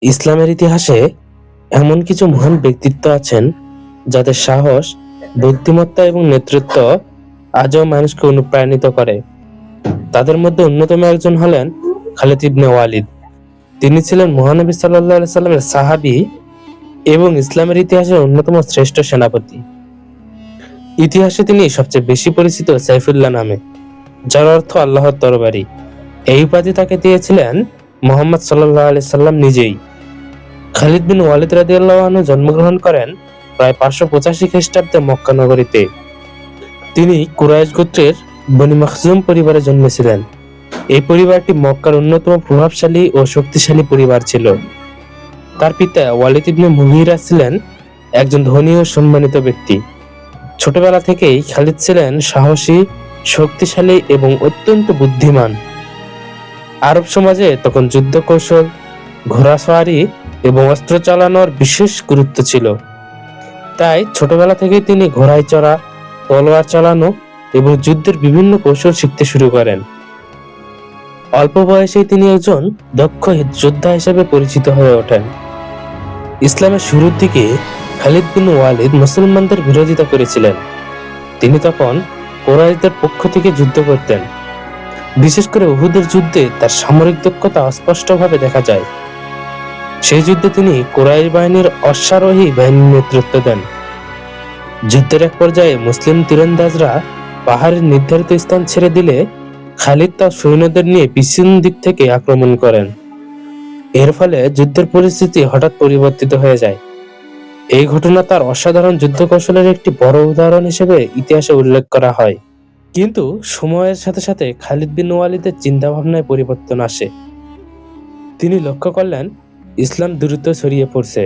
ইসলামের ইতিহাসে এমন কিছু মহান ব্যক্তিত্ব আছেন যাদের সাহস, বুদ্ধিমত্তা এবং নেতৃত্ব আজও মানুষকে অনুপ্রাণিত করে। তাদের মধ্যে অন্যতম একজন হলেন খালিদ ইবনে ওয়ালিদ। তিনি ছিলেন মহানবী সাল্লাল্লাহু আলাইহি সাল্লামের সাহাবী এবং ইসলামের ইতিহাসের অন্যতম শ্রেষ্ঠ সেনাপতি। ইতিহাসে তিনি সবচেয়ে বেশি পরিচিত সাইফুল্লাহ নামে, যার অর্থ আল্লাহর তরবারি। এই উপাধি তাকে দিয়েছিলেন মুহাম্মদ সাল্লাল্লাহু আলাইহি সাল্লাম নিজেই। খালিদ বিন ওয়ালিদ রাদিয়াল্লাহু আনহু জন্মগ্রহণ করেন প্রায় 585 খ্রিস্টাব্দে মক্কা নগরীতে। তিনি কুরাইশ গোত্রের বনি মখজুম পরিবারে জন্মেছিলেন। এই পরিবারটি মক্কার অন্যতম প্রভাবশালী ও শক্তিশালী পরিবার ছিল। তার পিতা ওয়ালিদ ইবনে মুগীরা ছিলেন একজন ধনী ও সম্মানিত ব্যক্তি। ছোটবেলা থেকেই খালিদ ছিলেন সাহসী, শক্তিশালী এবং অত্যন্ত বুদ্ধিমান। আরব সমাজে তখন যুদ্ধ কৌশল, ঘোড়াসওয়ারি এবং অস্ত্র চালানোর বিশেষ গুরুত্ব ছিল। তাই ছোটবেলা থেকেই তিনি ঘোড়ায় চড়া, তলোয়ার চালানো এবং যুদ্ধের বিভিন্ন কৌশল শিখতে শুরু করেন। অল্প বয়সেই তিনি একজন দক্ষ যোদ্ধা হিসেবে পরিচিত হয়ে ওঠেন। ইসলামের শুরুর দিকে খালিদ বিন ওয়ালিদ মুসলমানদের বিরোধিতা করেছিলেন। তিনি তখন কুরাইশদের পক্ষ থেকে যুদ্ধ করতেন। বিশেষ করে উহুদের যুদ্ধে তার সামরিক দক্ষতা স্পষ্টভাবে দেখা যায়। সেই যুদ্ধে তিনি কুরাইশ বাহিনীর অশ্বারোহী বাহিনীর নেতৃত্ব দেন। যুদ্ধের এক পর্যায়ে মুসলিম তীরন্দাজরা পাহাড়ের নির্ধারিত স্থান ছেড়ে দিলে খালিদ তার সৈন্যদের নিয়ে পিছন দিক থেকে আক্রমণ করেন। এর ফলে যুদ্ধের পরিস্থিতি হঠাৎ পরিবর্তিত হয়ে যায়। এই ঘটনা তার অসাধারণ যুদ্ধ কৌশলের একটি বড় উদাহরণ হিসেবে ইতিহাসে উল্লেখ করা হয়। কিন্তু সময়ের সাথে সাথে খালিদ বিন ওয়ালিদের চিন্তা ভাবনায় পরিবর্তন আসে। তিনি লক্ষ্য করলেন ইসলাম দ্রুত ছড়িয়ে পড়ছে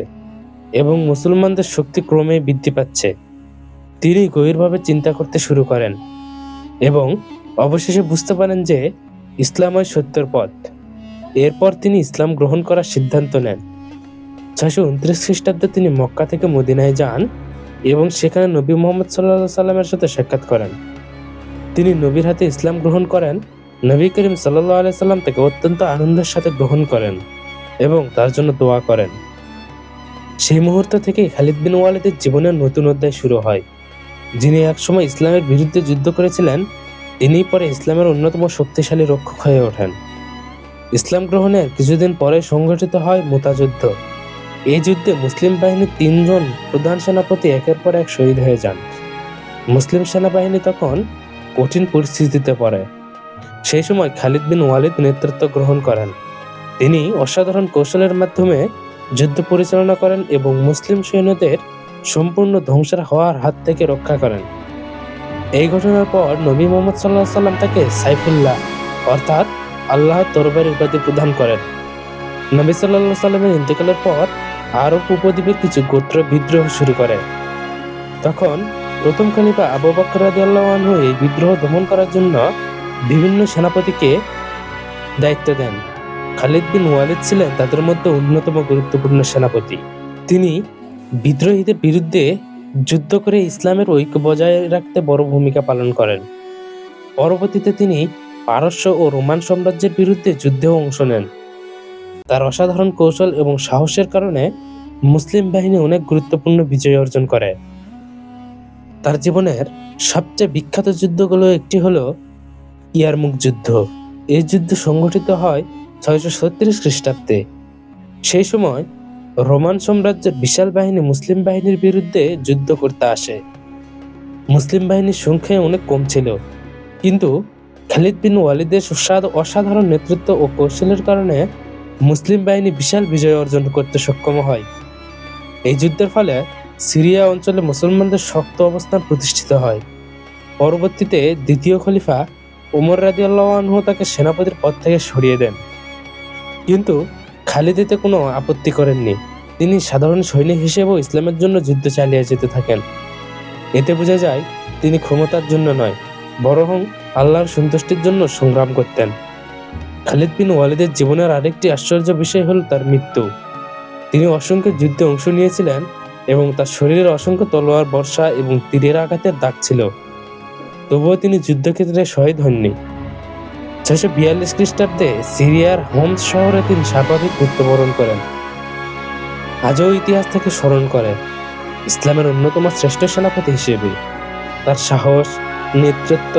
এবং মুসলমানদের শক্তি ক্রমেই বৃদ্ধি পাচ্ছে। তিনি গভীরভাবে চিন্তা করতে শুরু করেন এবং অবশেষে বুঝতে পারেন যে ইসলামই সত্যের পথ। এরপর তিনি ইসলাম গ্রহণ করার সিদ্ধান্ত নেন। 629 খ্রিস্টাব্দে তিনি মক্কা থেকে মদিনায় যান এবং সেখানে নবী মুহাম্মদ সাল্লাল্লাহু আলাইহি সাল্লামের সাথে সাক্ষাৎ করেন। তিনি নবীর হাতে ইসলাম গ্রহণ করেন। নবী করিম সাল্লাল্লাহু আলাইহি সাল্লাম তাকে অত্যন্ত আনন্দের সাথে গ্রহণ করেন এবং তার জন্য দোয়া করেন। সেই মুহূর্ত থেকে খালিদ বিন ওয়ালিদের জীবনের নতুন অধ্যায় শুরু হয়। যিনি একসময় ইসলামের বিরুদ্ধে যুদ্ধ করেছিলেন, তিনি পরে ইসলামের অন্যতম শক্তিশালী রক্ষক হয়ে ওঠেন। ইসলাম গ্রহণের কিছুদিন পরে সংঘটিত হয় মুতা যুদ্ধ। এই যুদ্ধে মুসলিম বাহিনীর 3 জন প্রধান সেনাপতি একের পর এক শহীদ হয়ে যান। মুসলিম সেনাবাহিনী তখন কঠিন পরিস্থিতিতে পড়ে। সেই সময় খালিদ বিন ওয়ালিদ নেতৃত্ব গ্রহণ করেন। তিনি অসাধারণ কৌশলের মাধ্যমে যুদ্ধ পরিচালনা করেন এবং মুসলিম সৈন্যদের সম্পূর্ণ ধ্বংসের হওয়ার হাত থেকে রক্ষা করেন। এই ঘটনার পর নবী মুহাম্মদ সাল্লাল্লাহু আলাইহি সাল্লাম তাকে সাইফুল্লাহ অর্থাৎ আল্লাহর তরবারি উপাধি প্রদান করেন। নবী সাল্লাল্লাহু আলাইহি সাল্লামের ইন্তেকালের পর আরব উপদ্বীপের কিছু গোত্র বিদ্রোহ শুরু করে। তখন প্রথম খলিফা আবু বকর রাদিয়াল্লাহু আনহু এই বিদ্রোহ দমন করার জন্য বিভিন্ন সেনাপতিকে দায়িত্ব দেন। খালিদ বিন ওয়ালিদ ছিলেন তাদের মধ্যে অন্যতম গুরুত্বপূর্ণ সেনাপতি। তিনি বিদ্রোহীদের বিরুদ্ধে যুদ্ধ করে ইসলামের ঐক্য বজায় রাখতে বড় ভূমিকা পালন করেন। পরবর্তীতে তিনি পারস্য ও রোমান সাম্রাজ্যের বিরুদ্ধে যুদ্ধেও অংশ নেন। তার অসাধারণ কৌশল এবং সাহসের কারণে মুসলিম বাহিনী অনেক গুরুত্বপূর্ণ বিজয় অর্জন করে। তার জীবনের সবচেয়ে বিখ্যাত যুদ্ধগুলো একটি হলো ইয়ারমুক যুদ্ধ। এই যুদ্ধ সংঘটিত হয় 636 খ্রিস্টাব্দে। সেই সময় রোমান সাম্রাজ্যের বিশাল বাহিনী মুসলিম বাহিনীর বিরুদ্ধে যুদ্ধ করতে আসে। মুসলিম বাহিনীর সংখ্যায় অনেক কম ছিল, কিন্তু খালিদ বিন ওয়ালিদের অসাধারণ নেতৃত্ব ও কৌশলের কারণে মুসলিম বাহিনী বিশাল বিজয় অর্জন করতে সক্ষম হয়। এই যুদ্ধের ফলে সিরিয়া অঞ্চলে মুসলমানদের শক্ত অবস্থান প্রতিষ্ঠিত হয়। পরবর্তীতে দ্বিতীয় খলিফা ওমর রাদিয়াল্লাহু আনহু তাকে সেনাপতির পদ থেকে সরিয়ে দেন, কিন্তু খালিদ এতে কোনো আপত্তি করেননি। তিনি সাধারণ সৈনিক হিসেবেও ইসলামের জন্য যুদ্ধ চালিয়ে যেতে থাকেন। এতে বোঝা যায় তিনি ক্ষমতার জন্য নয়, বরং আল্লাহর সন্তুষ্টির জন্য সংগ্রাম করতেন। খালিদ বিন ওয়ালিদের জীবনের আরেকটি আশ্চর্য বিষয় হল তার মৃত্যু। তিনি অসংখ্য যুদ্ধে অংশ নিয়েছিলেন এবং তার শরীরে অসংখ্য তলোয়ার, বর্ষা এবং তীরের আঘাতের দাগ ছিল, তবুও তিনি যুদ্ধক্ষেত্রে শহীদ হননি। 642 খ্রিস্টাব্দে সিরিয়ার হোমস শহরে তিনি স্বাভাবিক মৃত্যুবরণ করেন। আজও ইতিহাস থেকে স্মরণ করে। ইসলামের অন্যতম শ্রেষ্ঠ সেনাপতি হিসেবে তার সাহস, নেতৃত্ব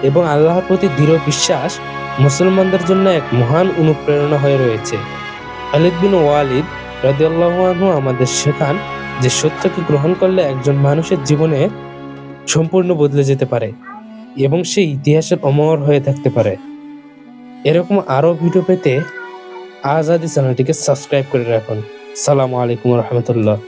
এবং আল্লাহর প্রতি দৃঢ় বিশ্বাস মুসলমানদের জন্য এক মহান অনুপ্রেরণা হয়ে রয়েছে। খালিদ বিন ওয়ালিদ রাদিয়াল্লাহু আনহু আমাদের শেখান যে সত্যকে গ্রহণ করলে একজন মানুষের জীবনে সম্পূর্ণ বদলে যেতে পারে এবং সে ইতিহাসের অমর হয়ে থাকতে পারে। এরকম আরো ভিডিও পেতে আজাদি চ্যানেলটিকে সাবস্ক্রাইব করে রাখুন। সালামু আলাইকুম রহমতুল্লাহ।